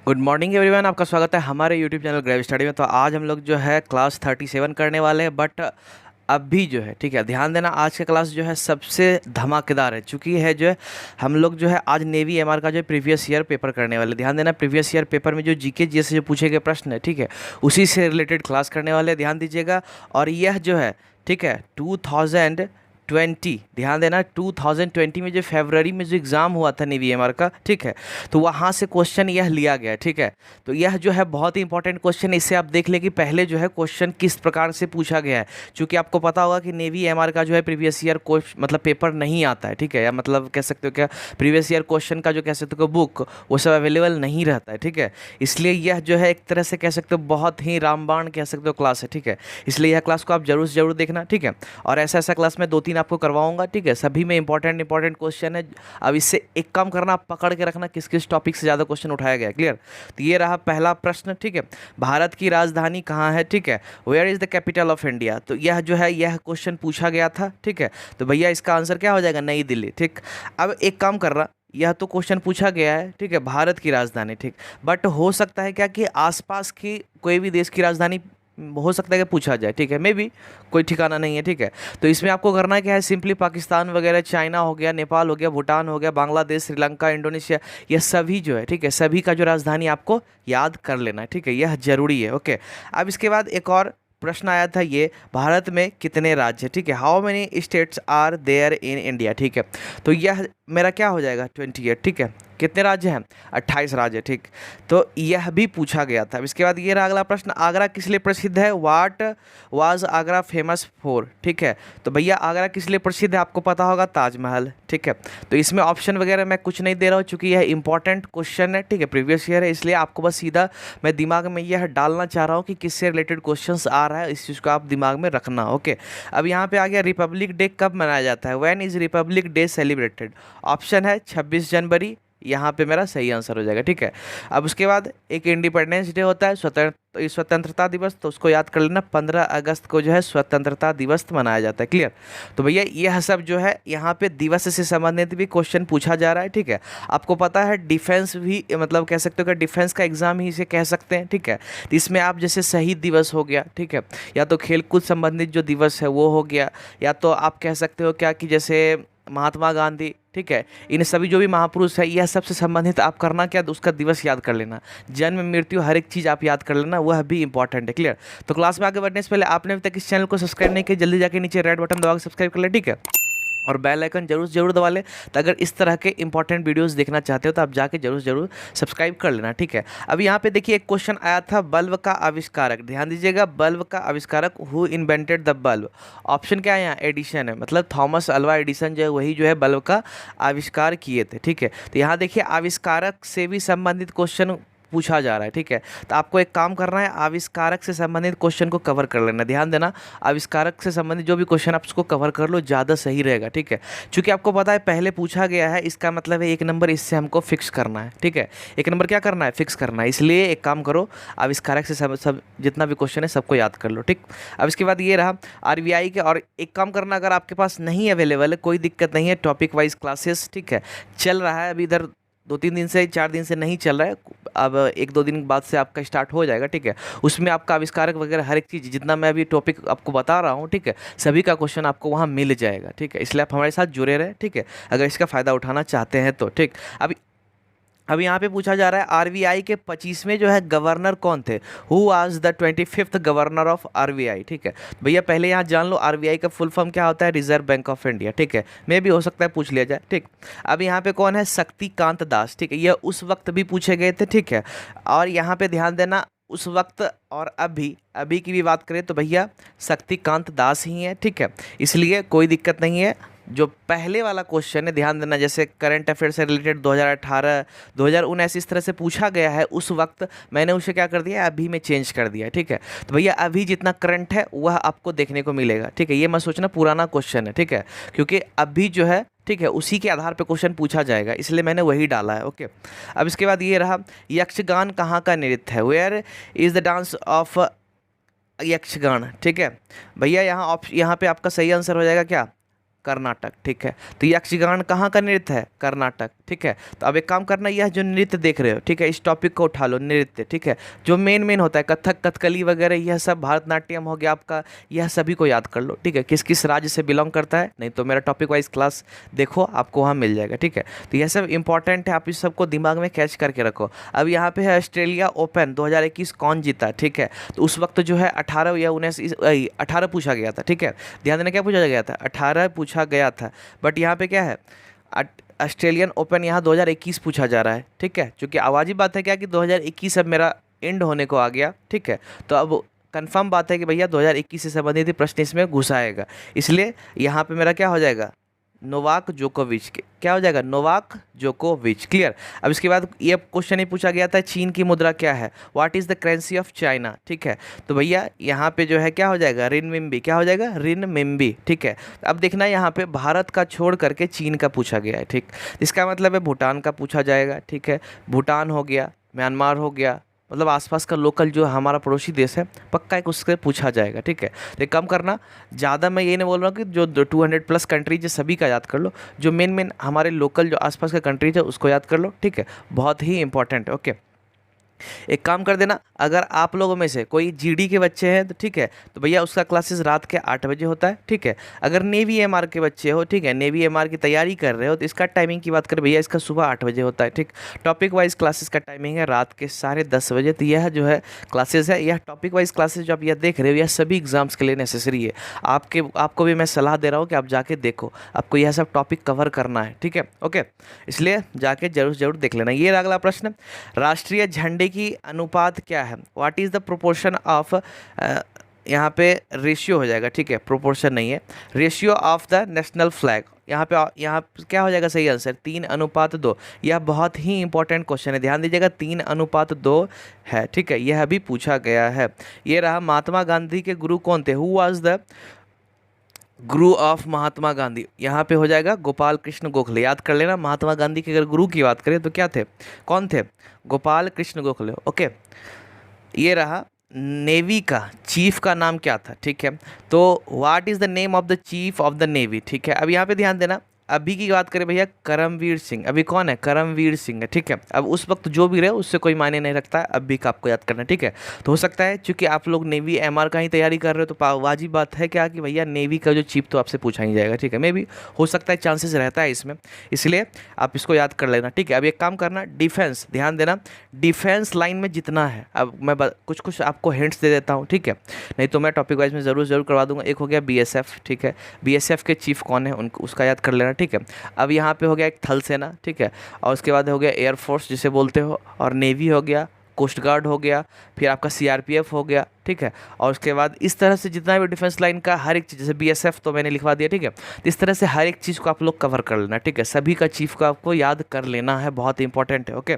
Good morning everyone, आपका स्वागत है हमारे यूट्यूब चैनल ग्रेव स्टडी में। तो आज हम लोग जो है क्लास 37 करने वाले हैं। बट अभी जो है, ठीक है, ध्यान देना, आज का क्लास जो है सबसे धमाकेदार है, चूँकि है जो है हम लोग जो है आज नेवी एमआर का जो है प्रीवियस ईयर पेपर करने वाले। ध्यान देना, प्रीवियस ईयर पेपर में जो जीके जीएस से जो पूछे गए प्रश्न है, ठीक है, उसी से रिलेटेड क्लास करने वाले, ध्यान दीजिएगा। और यह जो है, ठीक है, 2020, ध्यान देना, 2020 में जो फरवरी में जो एग्ज़ाम हुआ था नेवी एमआर का, ठीक है, तो वहाँ से क्वेश्चन यह लिया गया, ठीक है। तो यह जो है बहुत ही इंपॉर्टेंट क्वेश्चन, इससे आप देख लें कि पहले जो है क्वेश्चन किस प्रकार से पूछा गया है। क्योंकि आपको पता होगा कि नेवी एमआर का जो है प्रीवियस ईयर मतलब पेपर नहीं आता है, ठीक है, या मतलब कह सकते हो क्या, प्रीवियस ईयर क्वेश्चन का जो कह सकते हो बुक, वो सब अवेलेबल नहीं रहता है, ठीक है। इसलिए यह जो है एक तरह से कह सकते हो बहुत ही रामबाण कह सकते हो क्लास है, ठीक है। इसलिए यह क्लास को आप जरूर से जरूर देखना, ठीक है। और ऐसा क्लास में 2-3 आपको करवाऊंगा, ठीक है, सभी में इंपॉर्टेंट क्वेश्चन है। अब इससे एक काम करना, आप पकड़ के रखना किस किस टॉपिक से ज़्यादा क्वेश्चन उठाया गया, क्लियर। तो ये रहा पहला प्रश्न, ठीक है, भारत की राजधानी कहाँ है, ठीक है, where is the capital of India. तो यह जो है यह क्वेश्चन पूछा गया था, ठीक है। तो भैया इसका आंसर क्या हो जाएगा, नई दिल्ली, ठीक। अब एक काम कर रहा, यह तो क्वेश्चन पूछा गया है, ठीक है, भारत की राजधानी, ठीक, बट हो सकता है क्या कि आसपास की कोई भी देश की राजधानी हो सकता है कि पूछा जाए, ठीक है, मे बी, कोई ठिकाना नहीं है, ठीक है। तो इसमें आपको करना क्या है, सिंपली पाकिस्तान वगैरह, चाइना हो गया, नेपाल हो गया, भूटान हो गया, बांग्लादेश, श्रीलंका, इंडोनेशिया, ये सभी जो है, ठीक है, सभी का जो राजधानी आपको याद कर लेना है, ठीक है, यह जरूरी है, ओके। अब इसके बाद एक और प्रश्न आया था, ये भारत में कितने राज्य, ठीक है, how many states are there in India, ठीक है। तो यह मेरा क्या हो जाएगा, 28, ठीक है। कितने राज्य हैं, 28 राज्य, ठीक। तो यह भी पूछा गया था। इसके बाद ये रहा अगला प्रश्न, आगरा किस लिए प्रसिद्ध है, what was Agra famous for, ठीक है। तो भैया आगरा किस लिए प्रसिद्ध है, आपको पता होगा, ताजमहल, ठीक है। तो इसमें ऑप्शन वगैरह मैं कुछ नहीं दे रहा हूँ, चूँकि यह इंपॉर्टेंट क्वेश्चन है, ठीक है, प्रीवियस ईयर है, इसलिए आपको बस सीधा मैं दिमाग में यह डालना चाह रहा हूँ कि किससे रिलेटेड क्वेश्चन आ रहा है, इस चीज़ को आप दिमाग में रखना, ओके। अब यहाँ पे आ गया, रिपब्लिक डे कब मनाया जाता है, when is Republic day celebrated. Option है 26 जनवरी, यहाँ पे मेरा सही आंसर हो जाएगा, ठीक है। अब उसके बाद एक इंडिपेंडेंस डे होता है, स्वतंत्रता दिवस, तो उसको याद कर लेना, 15 अगस्त को जो है स्वतंत्रता दिवस मनाया जाता है, क्लियर। तो भैया यह सब जो है यहाँ पे दिवस से संबंधित भी क्वेश्चन पूछा जा रहा है, ठीक है। आपको पता है डिफेंस भी, मतलब कह सकते हो कि डिफेंस का एग्जाम ही इसे कह सकते हैं, ठीक है। तो इसमें आप जैसे शहीद दिवस हो गया, ठीक है, या तो खेलकूद संबंधित जो दिवस है वो हो गया, या तो आप कह सकते हो क्या कि जैसे महात्मा गांधी, ठीक है, इन सभी जो भी महापुरुष है, यह सबसे संबंधित आप करना क्या, उसका दिवस याद कर लेना, जन्म मृत्यु हर एक चीज़ आप याद कर लेना, वह भी इंपॉर्टेंट है, क्लियर। तो क्लास में आगे बढ़ने से पहले आपने अभी तक इस चैनल को सब्सक्राइब नहीं किया, जल्दी जाके नीचे रेड बटन दबा के सब्सक्राइब कर ले, ठीक है, और बेल आइकन जरूर जरूर दबा ले। तो अगर इस तरह के इंपॉर्टेंट वीडियोस देखना चाहते हो तो आप जाके जरूर जरूर सब्सक्राइब कर लेना, ठीक है। अब यहाँ पे देखिए एक क्वेश्चन आया था, बल्ब का आविष्कारक, ध्यान दीजिएगा, बल्ब का आविष्कारक, who invented the bulb. Option क्या है यहाँ, एडिशन है, मतलब थॉमस अल्वा एडिसन जो है वही जो है बल्ब का आविष्कार किए थे, ठीक है। तो यहाँ देखिए आविष्कारक से भी संबंधित क्वेश्चन पूछा जा रहा है, ठीक है। तो आपको एक काम करना है, आविष्कारक से संबंधित क्वेश्चन को कवर कर लेना, ध्यान देना, आविष्कारक से संबंधित जो भी क्वेश्चन आप उसको कवर कर लो, ज़्यादा सही रहेगा, ठीक है। क्योंकि आपको पता है पहले पूछा गया है, इसका मतलब है 1 नंबर इससे हमको फिक्स करना है, ठीक है, 1 नंबर क्या करना है, फिक्स करना है। इसलिए एक काम करो, आविष्कारक से सब जितना भी क्वेश्चन है सबको याद कर लो, ठीक। अब इसके बाद ये रहा आरबीआई के, और एक काम करना, अगर आपके पास नहीं अवेलेबल है कोई दिक्कत नहीं है, टॉपिक वाइज क्लासेस, ठीक है, चल रहा है अभी इधर 2-3 दिन से, 4 दिन से नहीं चल रहा है, अब 1-2 दिन बाद से आपका स्टार्ट हो जाएगा, ठीक है। उसमें आपका आविष्कारक वगैरह हर एक चीज़, जितना मैं अभी टॉपिक आपको बता रहा हूँ, ठीक है, सभी का क्वेश्चन आपको वहाँ मिल जाएगा, ठीक है। इसलिए आप हमारे साथ जुड़े रहें, ठीक है, अगर इसका फ़ायदा उठाना चाहते हैं तो, ठीक। अब यहाँ पे पूछा जा रहा है आरबीआई के 25वें जो है गवर्नर कौन थे, who was the 25th governor of RBI, ठीक है। भैया पहले यहाँ जान लो आरबीआई का फुल फॉर्म क्या होता है, रिजर्व बैंक ऑफ इंडिया, ठीक है, मे भी हो सकता है पूछ लिया जाए, ठीक। अब यहाँ पे कौन है, शक्तिकांत दास, ठीक है, यह उस वक्त भी पूछे गए थे, ठीक है। और यहाँ पे ध्यान देना, उस वक्त और अभी अभी की भी बात करें तो भैया शक्तिकांत दास ही हैं, ठीक है, इसलिए कोई दिक्कत नहीं है। जो पहले वाला क्वेश्चन है, ध्यान देना, जैसे करंट अफेयर से रिलेटेड 2018 2019 इस तरह से पूछा गया है, उस वक्त मैंने उसे क्या कर दिया, अभी में चेंज कर दिया, ठीक है। तो भैया अभी जितना करंट है वह आपको देखने को मिलेगा, ठीक है, ये मत सोचना पुराना क्वेश्चन है, ठीक है, क्योंकि अभी जो है, ठीक है, उसी के आधार पे क्वेश्चन पूछा जाएगा, इसलिए मैंने वही डाला है, ओके। अब इसके बाद ये रहा, यक्षगान कहाँ का नृत्य है, where is the dance of Yakshagana, ठीक है। भैया यहाँ पे आपका सही आंसर हो जाएगा क्या, कर्नाटक, ठीक है। तो यक्षगान कहाँ का नृत्य है, कर्नाटक, ठीक है। तो अब एक काम करना, यह जो नृत्य देख रहे हो, ठीक है, इस टॉपिक को उठा लो, नृत्य, ठीक है। जो मेन होता है कथक, कथकली वगैरह, यह सब, भरतनाट्यम हो गया आपका, यह सभी को याद कर लो, ठीक है। किस किस राज्य से बिलोंग करता है, नहीं तो मेरा टॉपिक वाइज क्लास देखो, आपको वहाँ मिल जाएगा, ठीक है। तो यह सब इंपॉर्टेंट है, आप इस सबको दिमाग में कैच करके रखो। अब यहाँ पे है ऑस्ट्रेलिया ओपन 2021 कौन जीता, ठीक है। तो उस वक्त जो है 18 या 19 18 पूछा गया था, ठीक है। ध्यान देना, क्या पूछा गया था, 18 पूछा गया था। बट यहाँ पे क्या है, ऑस्ट्रेलियन ओपन यहाँ 2021 पूछा जा रहा है, ठीक है। क्योंकि आवाज़ी बात है क्या कि 2021 अब मेरा एंड होने को आ गया, ठीक है। तो अब कंफर्म बात है कि भैया 2021 से संबंधित प्रश्न इसमें घुसाएगा, इसलिए यहाँ पे मेरा क्या हो जाएगा, नोवाक जोकोविच, क्या हो जाएगा, नोवाक जोकोविच। क्लियर। अब इसके बाद ये क्वेश्चन ही पूछा गया था, चीन की मुद्रा क्या है, what is the currency of China, ठीक है। तो भैया यहाँ पे जो है क्या हो जाएगा, रिनमिम्बी, क्या हो जाएगा, रिनमिम्बी, ठीक है। अब देखना यहाँ पे भारत का छोड़ करके चीन का पूछा गया है, ठीक। इसका मतलब है भूटान का पूछा जाएगा, ठीक है। भूटान हो गया, म्यांमार हो गया, मतलब आसपास का लोकल जो हमारा पड़ोसी देश है, पक्का एक उससे पूछा जाएगा, ठीक है। तो कम करना, ज़्यादा मैं ये नहीं बोल रहा हूँ कि जो 200+ कंट्रीज है सभी का याद कर लो, जो मेन हमारे लोकल जो आसपास का कंट्रीज है उसको याद कर लो, ठीक है। बहुत ही इंपॉर्टेंट है, ओके। एक काम कर देना, अगर आप लोगों में से कोई जीडी के बच्चे हैं तो ठीक है, तो भैया उसका क्लासेस रात के 8 बजे होता है, ठीक है। अगर नेवी एमआर के बच्चे हो, ठीक है, नेवी एमआर की तैयारी कर रहे हो, तो इसका टाइमिंग की बात करें भैया, इसका सुबह 8 बजे होता है, ठीक। टॉपिक वाइज क्लासेस का टाइमिंग है रात के 10:30 बजे। तो यह जो है क्लासेस है, यह टॉपिक वाइज क्लासेस जो आप यह देख रहे हो, यह सभी एग्जाम्स के लिए नेसेसरी है। आपको भी मैं सलाह दे रहा हूँ कि आप जाके देखो, आपको यह सब टॉपिक कवर करना है, ठीक है, ओके। इसलिए जाके जरूर देख लेना। ये अगला प्रश्न, राष्ट्रीय झंडे की अनुपात क्या है, what is the proportion of, यहाँ पे रेशियो हो जाएगा, ठीक है, प्रोपोर्शन नहीं है, ratio of the national flag. यहाँ पे क्या हो जाएगा सही आंसर, 3:2। यह बहुत ही इंपॉर्टेंट क्वेश्चन है, ध्यान दीजिएगा, 3:2 है, ठीक है। यह भी पूछा गया है। ये रहा, महात्मा गांधी के गुरु कौन थे, who was the Guru of Mahatma Gandhi, यहाँ पे हो जाएगा गोपाल कृष्ण गोखले। याद कर लेना, महात्मा गांधी के अगर गुरु की बात करें तो क्या थे, कौन थे, गोपाल कृष्ण गोखले, ओके। ये रहा, नेवी का चीफ का नाम क्या था, ठीक है। तो what is the name of the chief of the navy, ठीक है। अब यहाँ पे ध्यान देना, अभी की बात करें भैया, करमवीर सिंह, अभी कौन है, करमवीर सिंह है, ठीक है। अब उस वक्त जो भी रहे उससे कोई मायने नहीं रखता है, अभी का आपको याद करना, ठीक है। तो हो सकता है क्योंकि आप लोग नेवी एमआर का ही तैयारी कर रहे हो, तो वाजिब बात है क्या कि भैया नेवी का जो चीफ तो आपसे पूछा ही जाएगा, ठीक है। मे भी हो सकता है, चांसेस रहता है इसमें, इसलिए आप इसको याद कर लेना, ठीक है। अब एक काम करना, डिफेंस, ध्यान देना, डिफेंस लाइन में जितना है, अब मैं कुछ आपको हिंट्स दे देता हूँ, ठीक है, नहीं तो मैं टॉपिक वाइज में ज़रूर करवा दूंगा। एक हो गया बीएसएफ, ठीक है, बीएसएफ के चीफ कौन है, उनको उसका याद कर लेना, ठीक है। अब यहाँ पे हो गया एक थल सेना, ठीक है, और उसके बाद हो गया एयरफोर्स जिसे बोलते हो, और नेवी हो गया, कोस्ट गार्ड हो गया, फिर आपका सीआरपीएफ हो गया, ठीक है। और उसके बाद इस तरह से जितना भी डिफेंस लाइन का हर एक चीज़, जैसे बीएसएफ तो मैंने लिखवा दिया, ठीक है। तो इस तरह से हर एक चीज़ को आप लोग कवर कर लेना, ठीक है। सभी का चीफ को आपको याद कर लेना है, बहुत इंपॉर्टेंट है, ओके।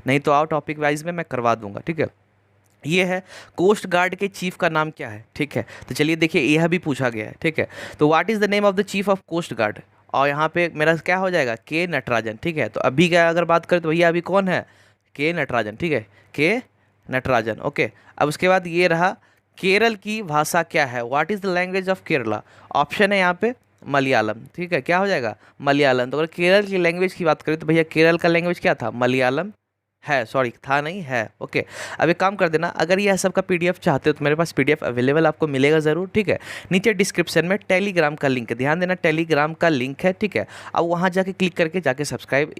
नहीं तो आओ टॉपिक वाइज में मैं करवा दूंगा, ठीक है। ये है, कोस्ट गार्ड के चीफ का नाम क्या है, ठीक है। तो चलिए देखिए, यह भी पूछा गया है, ठीक है। तो what is the name of the chief of coast guard, और यहाँ पे मेरा क्या हो जाएगा, के नटराजन, ठीक है। तो अभी का अगर बात करें तो भैया अभी कौन है, के नटराजन, ठीक है, के नटराजन, ओके। अब उसके बाद ये रहा, केरल की भाषा क्या है, what is the language of Kerala, option है यहाँ पे मलयालम, ठीक है, क्या हो जाएगा, मलयालम। तो अगर केरल की लैंग्वेज की बात करें तो भैया केरल का लैंग्वेज क्या था, मलयालम है, सॉरी था नहीं है, ओके। अब एक काम कर देना, अगर यह सब का पीडीएफ चाहते हो तो मेरे पास पीडीएफ अवेलेबल आपको मिलेगा ज़रूर, ठीक है। नीचे डिस्क्रिप्शन में टेलीग्राम का लिंक है, ध्यान देना, टेलीग्राम का लिंक है, ठीक है। अब वहाँ जाके क्लिक करके जाके सब्सक्राइब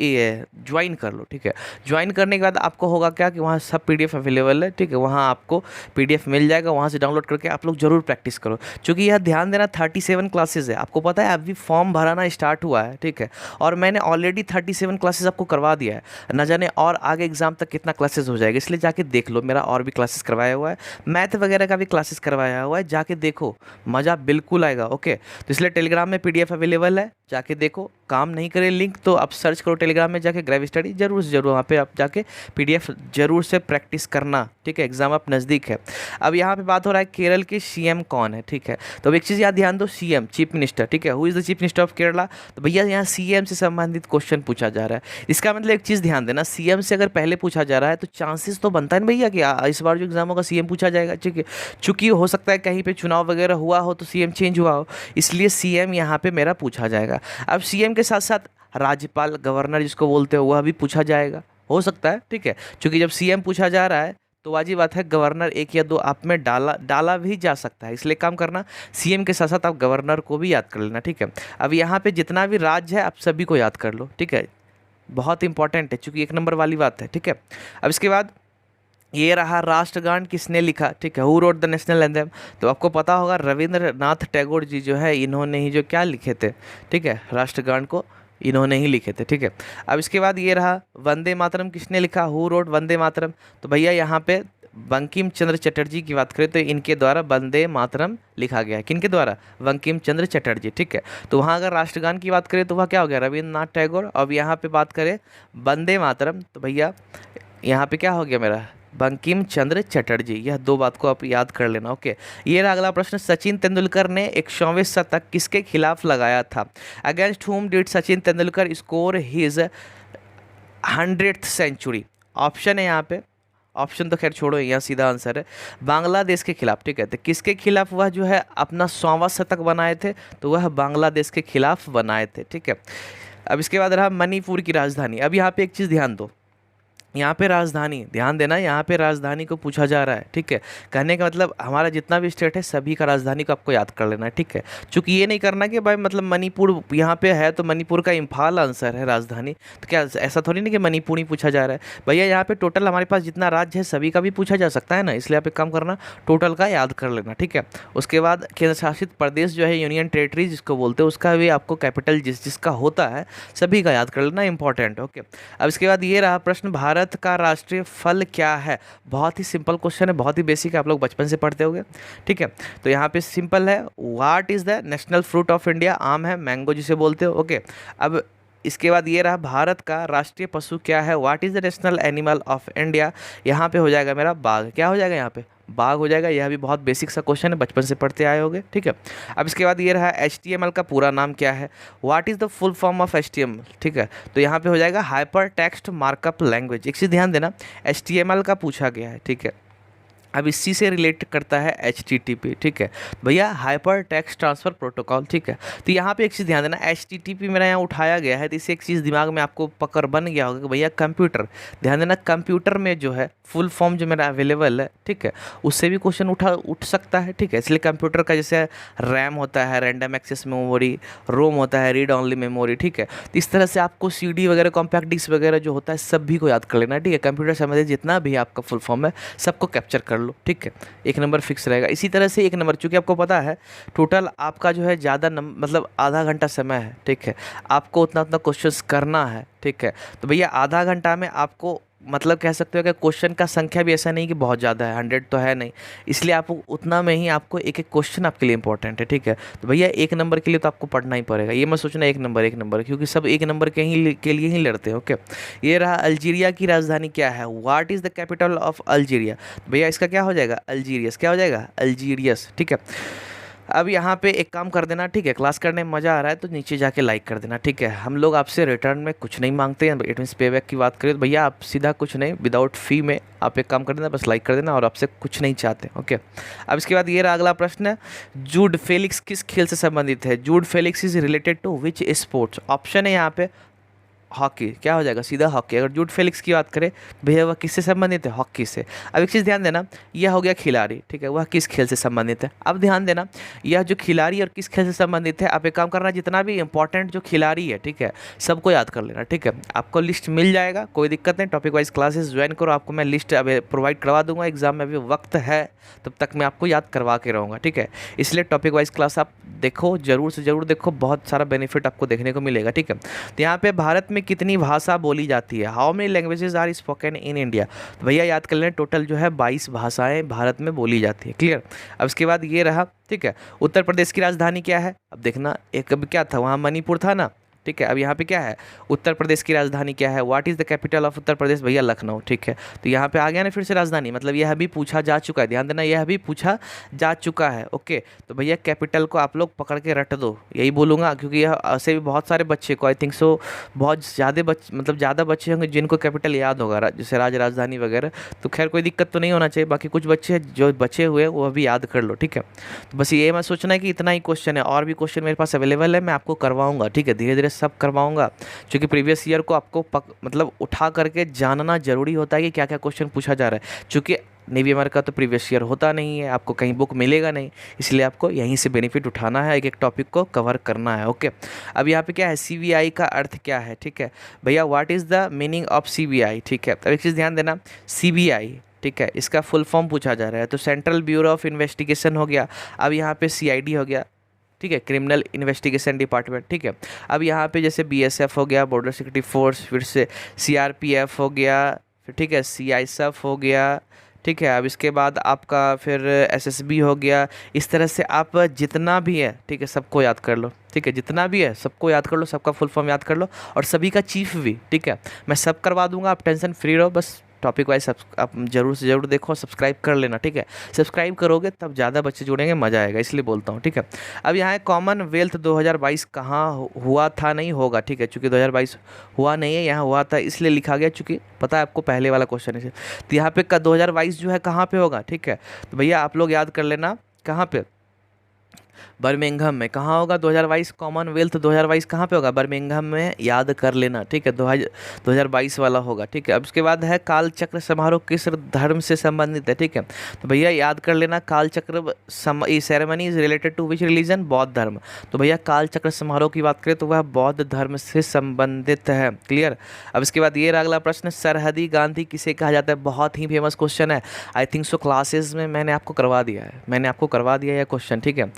ज्वाइन कर लो, ठीक है। ज्वाइन करने के बाद आपको होगा क्या कि वहाँ सब पीडीएफ अवेलेबल है, ठीक है, वहाँ आपको पीडीएफ मिल जाएगा, वहाँ से डाउनलोड करके आप लोग जरूर प्रैक्टिस करो, क्योंकि यह ध्यान देना 37 क्लासेज है, आपको पता है अभी फॉर्म भराना स्टार्ट हुआ है, ठीक है। और मैंने ऑलरेडी 37 क्लासेज आपको करवा दिया है, न जाने और आगे एग्जाम तक कितना क्लासेस हो जाएगा, इसलिए जाके देख लो, मेरा और भी क्लासेस करवाया हुआ है, मैथ वगैरह का भी क्लासेस करवाया हुआ है, जाके देखो, मज़ा बिल्कुल आएगा, ओके। तो इसलिए टेलीग्राम में पीडीएफ अवेलेबल है, जाके देखो। काम नहीं करे लिंक तो आप सर्च करो टेलीग्राम में जाके, ग्रेव स्टडी, जरूर वहाँ पे आप जाके पीडीएफ जरूर से प्रैक्टिस करना, ठीक है, एग्जाम आप नज़दीक है। अब यहाँ पे बात हो रहा है केरल के सीएम कौन है, ठीक है। तो अब एक चीज़ याद ध्यान दो, सीएम, चीफ मिनिस्टर, ठीक है, who is the chief minister of Kerala. तो भैया यहाँ सीएम से संबंधित क्वेश्चन पूछा जा रहा है, इसका मतलब एक चीज़ ध्यान देना, सीएम से अगर पहले पूछा जा रहा है तो चांसेस तो बनता है ना भैया कि इस बार जो एग्जाम होगा सीएम पूछा जाएगा, ठीक है। चूंकि हो सकता है कहीं पे चुनाव वगैरह हुआ हो तो सीएम चेंज हुआ हो, इसलिए सीएम यहाँ पे मेरा पूछा जाएगा। अब सीएम के साथ साथ राज्यपाल, गवर्नर जिसको बोलते हो, वह भी पूछा जाएगा, हो सकता है, ठीक है। क्योंकि जब सीएम पूछा जा रहा है तो वाजिब बात है गवर्नर एक या दो आप में डाला डाला भी जा सकता है, इसलिए काम करना सीएम के साथ साथ आप गवर्नर को भी याद कर लेना, ठीक है। अब यहाँ पे जितना भी राज्य है आप सभी को याद कर लो, ठीक है, बहुत इंपॉर्टेंट है चूंकि 1 नंबर वाली बात है, ठीक है। अब इसके बाद ये रहा राष्ट्रगान किसने लिखा, ठीक है, who wrote the national anthem. तो आपको पता होगा रविंद्रनाथ टैगोर जी जो है इन्होंने ही जो क्या लिखे थे, ठीक है, राष्ट्रगान को इन्होंने ही लिखे थे, ठीक है। अब इसके बाद ये रहा वंदे मातरम किसने लिखा, हु रोट वंदे मातरम। तो भैया यहाँ पे बंकिम चंद्र चटर्जी की बात करें तो इनके द्वारा वंदे मातरम लिखा गया है, किनके द्वारा, बंकिम चंद्र चटर्जी, ठीक है। तो वहाँ अगर राष्ट्रगान की बात करें तो वह क्या हो गया, रविंद्रनाथ टैगोर। अब यहाँ पे बात करें वंदे मातरम तो भैया यहाँ पे क्या हो गया मेरा, बंकिम चंद्र चटर्जी। यह दो बात को आप याद कर लेना, ओके। ये रहा अगला प्रश्न, सचिन तेंदुलकर ने 100वें शतक किसके खिलाफ लगाया था, against whom did Sachin Tendulkar score his 100th century. Option है यहाँ पे, ऑप्शन तो खैर छोड़ो, यहाँ सीधा आंसर है बांग्लादेश के खिलाफ, ठीक है। तो किसके खिलाफ वह जो है अपना 100वां शतक बनाए थे, तो वह बांग्लादेश के खिलाफ बनाए थे, ठीक है। अब इसके बाद रहा मणिपुर की राजधानी। अब यहाँ पे एक चीज़ ध्यान दो, यहाँ पे राजधानी ध्यान देना, यहाँ पे राजधानी को पूछा जा रहा है, ठीक है। कहने का मतलब हमारा जितना भी स्टेट है सभी का राजधानी को आपको याद कर लेना है, ठीक है। चूंकि ये नहीं करना कि भाई मतलब मणिपुर यहाँ पे है तो मणिपुर का इम्फाल आंसर है राजधानी, तो क्या ऐसा थोड़ी नहीं कि मणिपुर ही पूछा जा रहा है भैया। यहाँ पे टोटल हमारे पास जितना राज्य है सभी का भी पूछा जा सकता है ना, इसलिए आप एक काम करना टोटल का याद कर लेना, ठीक है। उसके बाद केंद्र शासित प्रदेश जो है यूनियन टेरिटरी जिसको बोलते हैं उसका भी आपको कैपिटल जिसका होता है सभी का याद कर लेना, इंपॉर्टेंट, ओके। अब इसके बाद ये रहा प्रश्न, भारत का राष्ट्रीय फल क्या है। बहुत ही सिंपल क्वेश्चन है, बहुत ही बेसिक है, आप लोग बचपन से पढ़ते होंगे, ठीक है। तो यहाँ पे सिंपल है, what is the national fruit of India, आम है, मैंगो जिसे बोलते हो, ओके। अब इसके बाद ये रहा भारत का राष्ट्रीय पशु क्या है, what is the national animal of India. यहाँ पे हो जाएगा मेरा बाघ, क्या हो जाएगा यहाँ पे, बाघ हो जाएगा। यह भी बहुत बेसिक सा क्वेश्चन है, बचपन से पढ़ते आए होंगे, ठीक है। अब इसके बाद ये रहा HTML का पूरा नाम क्या है, what is the full form of HTML, ठीक है। तो यहाँ पे हो जाएगा हाइपर टेक्स्ट मार्कअप लैंग्वेज। एक चीज़ ध्यान देना, HTML का पूछा गया है, ठीक है। अब इसी से रिलेट करता है HTTP, ठीक है भैया, हाइपर टेक्स्ट ट्रांसफ़र प्रोटोकॉल, ठीक है। तो यहाँ पे एक चीज़ ध्यान देना, HTTP मेरा यहाँ उठाया गया है तो इससे एक चीज़ दिमाग में आपको पकड़ बन गया होगा कि भैया कंप्यूटर, ध्यान देना कंप्यूटर में जो है फुल फॉर्म जो मेरा अवेलेबल है, ठीक है, उससे भी क्वेश्चन उठ सकता है, ठीक है। इसलिए कंप्यूटर का जैसे रैम होता है, रैंडम एक्सेस मेमोरी, रोम होता है, रीड ओनली मेमोरी, ठीक है। तो इस तरह से आपको CD वगैरह, कॉम्पैक्ट डिस्क वगैरह जो होता है सभी को याद कर लेना, ठीक है। कंप्यूटर संबंधित जितना भी आपका फुल फॉर्म है सबको कैप्चर कर लो, ठीक है। 1 नंबर फिक्स रहेगा। इसी तरह से 1 नंबर, चूंकि आपको पता है टोटल आपका जो है ज़्यादा मतलब आधा घंटा समय है, ठीक है, आपको उतना क्वेश्चंस करना है, ठीक है। तो भैया आधा घंटा में आपको मतलब कह सकते हो कि क्वेश्चन का संख्या भी ऐसा नहीं कि बहुत ज़्यादा है, 100 तो है नहीं, इसलिए आप उतना में ही आपको एक एक क्वेश्चन आपके लिए इंपॉर्टेंट है, ठीक है। तो भैया 1 नंबर के लिए तो आपको पढ़ना ही पड़ेगा, ये मत सोचना 1 नंबर क्योंकि सब 1 नंबर के लिए ही लड़ते हैं, ओके। ये रहा अल्जीरिया की राजधानी क्या है, what is the capital of Algeria. भैया इसका क्या हो जाएगा, अल्जीरियस, क्या हो जाएगा, अल्जीरियस, ठीक है। अब यहाँ पे एक काम कर देना, ठीक है, क्लास करने में मज़ा आ रहा है तो नीचे जाके लाइक कर देना, ठीक है। हम लोग आपसे रिटर्न में कुछ नहीं मांगते हैं, इट मीन्स पे बैक की बात करें तो भैया आप सीधा कुछ नहीं, विदाउट फी में आप एक काम कर देना, बस लाइक कर देना, और आपसे कुछ नहीं चाहते, ओके। अब इसके बाद ये रहा अगला प्रश्न, जूड फेलिक्स किस खेल से संबंधित है, Jude Felix is related to which sports. Option है यहाँ पे हॉकी, क्या हो जाएगा, सीधा हॉकी। अगर जूड फेलिक्स की बात करें भैया वह किससे संबंधित है, हॉकी से। अब एक चीज़ ध्यान देना, यह हो गया खिलाड़ी, ठीक है, वह किस खेल से संबंधित है। अब ध्यान देना, यह जो खिलाड़ी और किस खेल से संबंधित है, आप एक काम करना, जितना भी इंपॉर्टेंट जो खिलाड़ी है, ठीक है, सबको याद कर लेना, ठीक है। आपको लिस्ट मिल जाएगा, कोई दिक्कत नहीं, टॉपिक वाइज क्लासेस ज्वाइन करो, आपको मैं लिस्ट अभी प्रोवाइड करवा दूंगा। एग्जाम में अभी वक्त है, तब तक मैं आपको याद करवा के रहूँगा, ठीक है। इसलिए टॉपिक वाइज क्लास आप देखो, जरूर से ज़रूर देखो, बहुत सारा बेनिफिट आपको देखने को मिलेगा, ठीक है। तो यहाँ पे भारत में कितनी भाषा बोली जाती है, how many languages are spoken in India. तो भैया याद कर लें, टोटल जो है 22 भाषाएं भारत में बोली जाती है, क्लियर। अब इसके बाद ये रहा, ठीक है, उत्तर प्रदेश की राजधानी क्या है। अब देखना, एक अभी क्या था, वहाँ मणिपुर था ना, ठीक है। अब यहाँ पे क्या है, उत्तर प्रदेश की राजधानी क्या है, what is the capital of Uttar Pradesh, भैया लखनऊ, ठीक है। तो यहाँ पे आ गया ना फिर से राजधानी, मतलब यह भी पूछा जा चुका है, ध्यान देना, यह भी पूछा जा चुका है, ओके। तो भैया कैपिटल को आप लोग पकड़ के रट दो, यही बोलूँगा, क्योंकि यह ऐसे भी बहुत सारे बच्चे को, आई थिंक सो बहुत ज़्यादा मतलब ज़्यादा बच्चे होंगे जिनको कैपिटल याद होगा, जैसे राजधानी वगैरह। तो खैर कोई दिक्कत तो नहीं होना चाहिए, बाकी कुछ बच्चे जो बचे हुए हैं वो भी याद कर लो, ठीक है। तो बस ये मैं सोचना है कि इतना ही क्वेश्चन है, और भी क्वेश्चन मेरे पास अवेलेबल है, मैं आपको करवाऊँगा, ठीक है, धीरे धीरे सब करवाऊंगा, क्योंकि प्रीवियस ईयर को आपको मतलब उठा करके जानना ज़रूरी होता है कि क्या क्या क्वेश्चन पूछा जा रहा है, क्योंकि नेवी अमेरिका तो प्रीवियस ईयर होता नहीं है, आपको कहीं बुक मिलेगा नहीं, इसलिए आपको यहीं से बेनिफिट उठाना है, एक एक टॉपिक को कवर करना है। ओके, अब यहाँ पे क्या है, CBI का अर्थ क्या है, ठीक है भैया, what is the meaning of CBI, ठीक है। अब एक चीज़ ध्यान देना, CBI, ठीक है, इसका फुल फॉर्म पूछा जा रहा है, तो सेंट्रल ब्यूरो ऑफ इन्वेस्टिगेशन हो गया, अब यहाँ पे CID हो गया, ठीक है, क्रिमिनल इन्वेस्टिगेशन डिपार्टमेंट, ठीक है। अब यहाँ पे जैसे BSF हो गया, बॉर्डर सिक्योरिटी फोर्स, फिर से CRPF हो गया, फिर ठीक है CISF हो गया, ठीक है। अब इसके बाद आपका फिर SSB हो गया, इस तरह से आप जितना भी है, ठीक है, सबको याद कर लो, ठीक है, जितना भी है सबको याद कर लो, सबका फुल फॉर्म याद कर लो, और सभी का चीफ भी, ठीक है, मैं सब करवा दूंगा, आप टेंशन फ्री रहो, बस टॉपिक वाइज आप जरूर से ज़रूर देखो, सब्सक्राइब कर लेना, ठीक है, सब्सक्राइब करोगे तब ज़्यादा बच्चे जुड़ेंगे, मज़ा आएगा, इसलिए बोलता हूँ, ठीक है। अब यहाँ है कॉमनवेल्थ 2022 कहाँ हुआ था, नहीं होगा, ठीक है, चूँकि 2022 हुआ नहीं है, यहाँ हुआ था इसलिए लिखा गया, चूँकि पता है आपको पहले वाला क्वेश्चन है, तो यहाँ पे 2022 जो है कहाँ पे होगा, ठीक है, तो भैया आप लोग याद कर लेना कहाँ पे, बर्मिंघम में। कहाँ होगा 2022, कॉमनवेल्थ 2022 कहाँ पे होगा, बर्मिंघम में, याद कर लेना, ठीक है, 2022 वाला होगा, ठीक है। अब उसके बाद है काल चक्र समारोह किस धर्म से संबंधित है, ठीक है, तो भैया याद कर लेना, Kalachakra ceremony is related to which religion, बौद्ध धर्म, तो भैया काल चक्र समारोह की बात करें तो वह बौद्ध धर्म से संबंधित है, क्लियर। अब इसके बाद ये अगला प्रश्न, सरहदी गांधी किसे कहा जाता है, बहुत ही फेमस क्वेश्चन है, आई थिंक सो क्लासेस में मैंने आपको करवा दिया है, यह क्वेश्चन, ठीक है।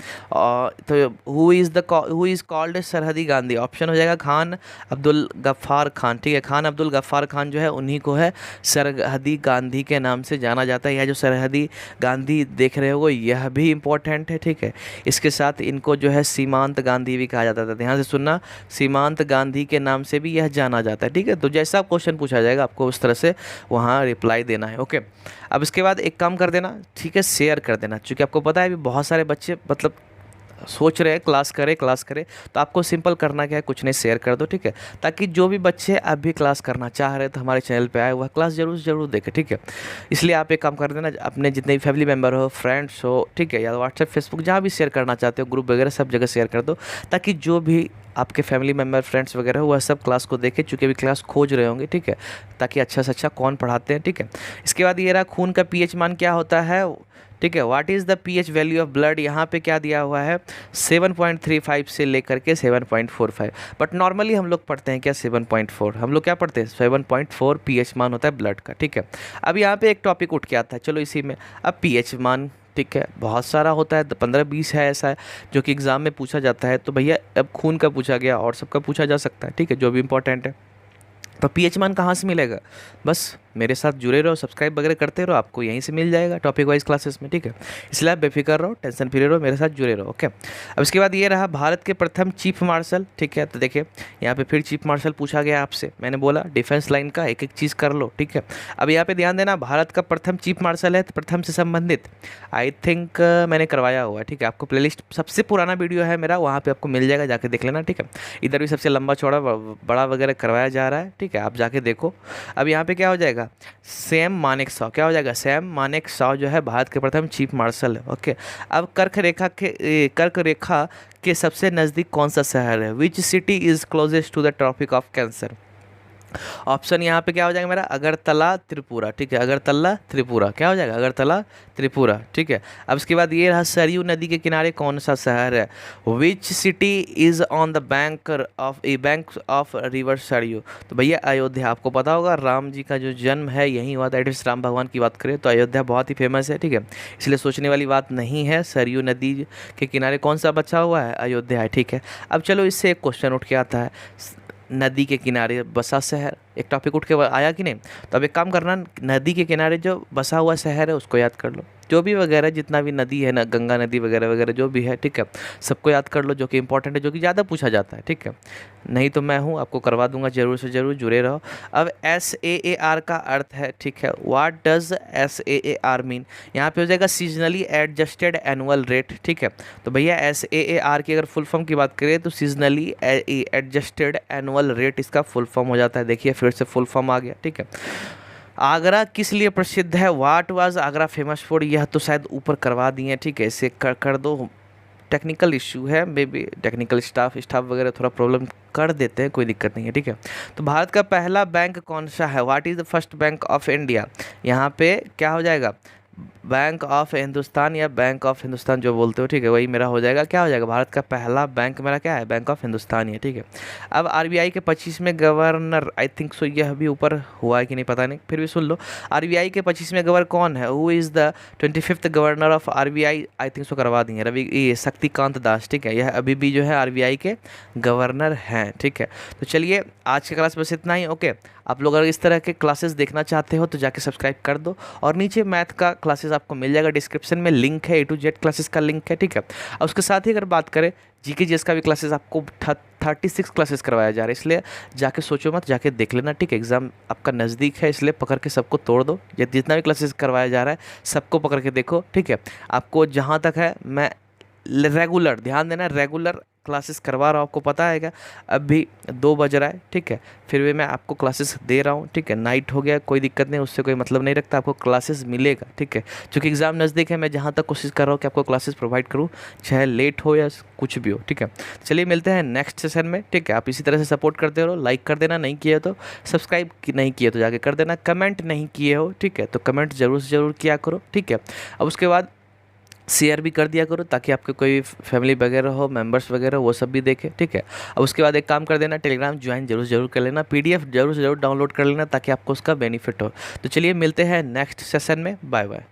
तो हु इज़ कॉल्ड सरहदी गांधी, ऑप्शन हो जाएगा खान अब्दुल गफ्फार खान, ठीक है, खान अब्दुल गफ्फार खान जो है उन्हीं को है सरहदी गांधी के नाम से जाना जाता है। यह जो सरहदी गांधी देख रहे हो यह भी इम्पोर्टेंट है, ठीक है, इसके साथ इनको जो है सीमांत गांधी भी कहा जाता था, ध्यान से सुनना, सीमांत गांधी के नाम से भी यह जाना जाता है, ठीक है। तो जैसा क्वेश्चन पूछा जाएगा आपको उस तरह से वहाँ रिप्लाई देना है। ओके, अब इसके बाद एक काम कर देना, ठीक है, शेयर कर देना, क्योंकि आपको पता है अभी बहुत सारे बच्चे मतलब सोच रहे हैं क्लास करें, तो आपको सिंपल करना क्या है, कुछ नहीं, शेयर कर दो, ठीक है, ताकि जो भी बच्चे अभी क्लास करना चाह रहे हैं तो हमारे चैनल पे आए वह क्लास जरूर देखें, ठीक है। इसलिए आप एक काम कर देना, अपने जितने भी फैमिली मेम्बर हो, फ्रेंड्स हो, ठीक है, या व्हाट्सएप फेसबुक जहाँ भी शेयर करना चाहते हो, ग्रुप वगैरह सब जगह शेयर कर दो, ताकि जो भी आपके फैमिली मेम्बर फ्रेंड्स वगैरह वह सब क्लास को देखें, चूँकि अभी क्लास खोज रहे होंगे, ठीक है, ताकि अच्छा से अच्छा कौन पढ़ाते हैं, ठीक है। इसके बाद ये रहा खून का pH मान क्या होता है, ठीक है, what is the pH value of blood, यहाँ पे क्या दिया हुआ है 7.35 से लेकर के 7.45, बट नॉर्मली हम लोग पढ़ते हैं क्या 7.4, हम लोग क्या पढ़ते हैं 7.4 pH मान होता है ब्लड का, ठीक है। अब यहाँ पे एक टॉपिक उठ के आता है, चलो इसी में, अब pH मान, ठीक है, बहुत सारा होता है, 15-20 है ऐसा है जो कि एग्ज़ाम में पूछा जाता है, तो भैया अब खून का पूछा गया और सबका पूछा जा सकता है, ठीक है, जो भी इंपॉर्टेंट है। तो pH मान कहाँ से मिलेगा, बस मेरे साथ जुड़े रहो, सब्सक्राइब वगैरह करते रहो, आपको यहीं से मिल जाएगा टॉपिक वाइज क्लासेस में, ठीक है, इसलिए आप बेफिक्र रहो, टेंशन फ्री रहो, मेरे साथ जुड़े रहो। ओके, अब इसके बाद ये रहा भारत के प्रथम चीफ मार्शल, ठीक है, तो देखिए यहाँ पे फिर चीफ मार्शल पूछा गया आपसे, मैंने बोला डिफेंस लाइन का एक एक चीज़ कर लो, ठीक है। अब यहाँ पे ध्यान देना, भारत का प्रथम चीफ मार्शल है, तो प्रथम से संबंधित आई थिंक मैंने करवाया हुआ है, ठीक है, आपको प्लेलिस्ट सबसे पुराना वीडियो है मेरा, वहाँ पर आपको मिल जाएगा, जाके देख लेना, ठीक है। इधर भी सबसे लंबा चौड़ा बड़ा वगैरह करवाया जा रहा है, ठीक है, आप जाके देखो। अब यहाँ पे क्या हो जाएगा, सैम मानेकशॉ, क्या हो जाएगा, सैम मानेकशॉ जो है भारत के प्रथम चीफ मार्शल है। ओके, अब कर्क रेखा के सबसे नज़दीक कौन सा शहर है, which city is closest to the tropic of cancer, option यहाँ पे क्या हो जाएगा मेरा, अगरतला त्रिपुरा, ठीक है, अगरतला त्रिपुरा, क्या हो जाएगा, अगरतला त्रिपुरा, ठीक है। अब इसके बाद ये रहा सरयू नदी के किनारे कौन सा शहर है, which city is on the bank of river Saryu, तो भैया अयोध्या, आपको पता होगा राम जी का जो जन्म है यहीं हुआ था, एटलीस्ट राम भगवान की बात करें तो अयोध्या बहुत ही फेमस है, ठीक है, इसलिए सोचने वाली बात नहीं है, सरयू नदी के किनारे कौन सा बचा हुआ है, अयोध्या है, ठीक है। अब चलो इससे एक क्वेश्चन उठ के आता है, नदी के किनारे बसा शहर, एक टॉपिक उठ के आया कि नहीं, तो अब एक काम करना, नदी के किनारे जो बसा हुआ शहर है उसको याद कर लो, जो भी वगैरह जितना भी नदी है ना, गंगा नदी वगैरह वगैरह जो भी है, ठीक है, सबको याद कर लो, जो कि इंपॉर्टेंट है, जो कि ज़्यादा पूछा जाता है, ठीक है, नहीं तो मैं हूँ आपको करवा दूंगा, जरूर से ज़रूर जुड़े रहो। अब SAAR का अर्थ है, ठीक है, व्हाट डज SAAR मीन, यहाँ पे हो जाएगा सीजनली एडजस्टेड एनुअल रेट, ठीक है, तो भैया SAAR की अगर फुल फॉर्म की बात करें तो सीजनली एडजस्टेड एनुअल रेट इसका फुल फॉर्म हो जाता है, देखिए फिर से फुल फॉर्म आ गया, ठीक है। आगरा किस लिए प्रसिद्ध है, what was Agra famous for, यह तो शायद ऊपर करवा दिए, ठीक है, इसे कर दो, टेक्निकल इशू है, मे बी टेक्निकल स्टाफ वगैरह थोड़ा प्रॉब्लम कर देते हैं, कोई दिक्कत नहीं है, ठीक है। तो भारत का पहला बैंक कौन सा है? What is the first bank of India? यहाँ पे क्या हो जाएगा, बैंक ऑफ हिंदुस्तान या बैंक ऑफ हिंदुस्तान जो बोलते हो, ठीक है, वही मेरा हो जाएगा। क्या हो जाएगा, भारत का पहला बैंक मेरा क्या है, बैंक ऑफ हिंदुस्तान ही है, ठीक है। अब आरबीआई के 25वें गवर्नर, आई थिंक सो यह भी ऊपर हुआ है कि नहीं पता नहीं, फिर भी सुन लो। आरबीआई के 25वें गवर्नर कौन है? Who is the 25th governor of RBI? I think so करवा दिए रवि, ये शक्तिकांत दास, ठीक है। यह अभी भी जो है आरबीआई के गवर्नर हैं, ठीक है। तो चलिए आज के क्लास बस इतना ही, ओके। आप लोग अगर इस तरह के क्लासेस देखना चाहते हो तो जाके सब्सक्राइब कर दो, और नीचे मैथ का क्लासेस आपको मिल जाएगा, डिस्क्रिप्शन में लिंक है, A to Z क्लासेस का लिंक है, ठीक है। और उसके साथ ही अगर बात करें जीके जीएस का भी क्लासेस आपको 36 क्लासेस करवाया जा रहा है, इसलिए जाके सोचो मत, जाके देख लेना, ठीक है। एग्जाम आपका नज़दीक है, इसलिए पकड़ के सबको तोड़ दो, या जितना भी क्लासेस करवाया जा रहा है सबको पकड़ के देखो, ठीक है। आपको जहाँ तक है मैं रेगुलर, ध्यान देना, रेगुलर क्लासेस करवा रहा हूँ, आपको पता है क्या, अभी 2 बज रहा है, ठीक है, फिर भी मैं आपको क्लासेस दे रहा हूँ, ठीक है। नाइट हो गया कोई दिक्कत नहीं, उससे कोई मतलब नहीं रखता, आपको क्लासेस मिलेगा, ठीक है। क्योंकि एग्ज़ाम नज़दीक है, मैं जहाँ तक कोशिश कर रहा हूँ कि आपको क्लासेस प्रोवाइड करूँ, चाहे लेट हो या कुछ भी हो, ठीक है। चलिए मिलते हैं नेक्स्ट सेशन में, ठीक है। आप इसी तरह से सपोर्ट करते रहो, लाइक कर देना नहीं किया तो, सब्सक्राइब नहीं किया तो जाके कर देना, कमेंट नहीं किए हो, ठीक है, तो कमेंट ज़रूर से ज़रूर किया करो, ठीक है। अब उसके बाद शेयर भी कर दिया करो, ताकि आपके कोई फैमिली वगैरह हो, मेंबर्स वगैरह, वो सब भी देखे, ठीक है। अब उसके बाद एक काम कर देना, टेलीग्राम ज्वाइन जरूर कर लेना, PDF जरूर से जरूर डाउनलोड कर लेना, ताकि आपको उसका बेनिफिट हो। तो चलिए मिलते हैं नेक्स्ट सेशन में, बाय बाय।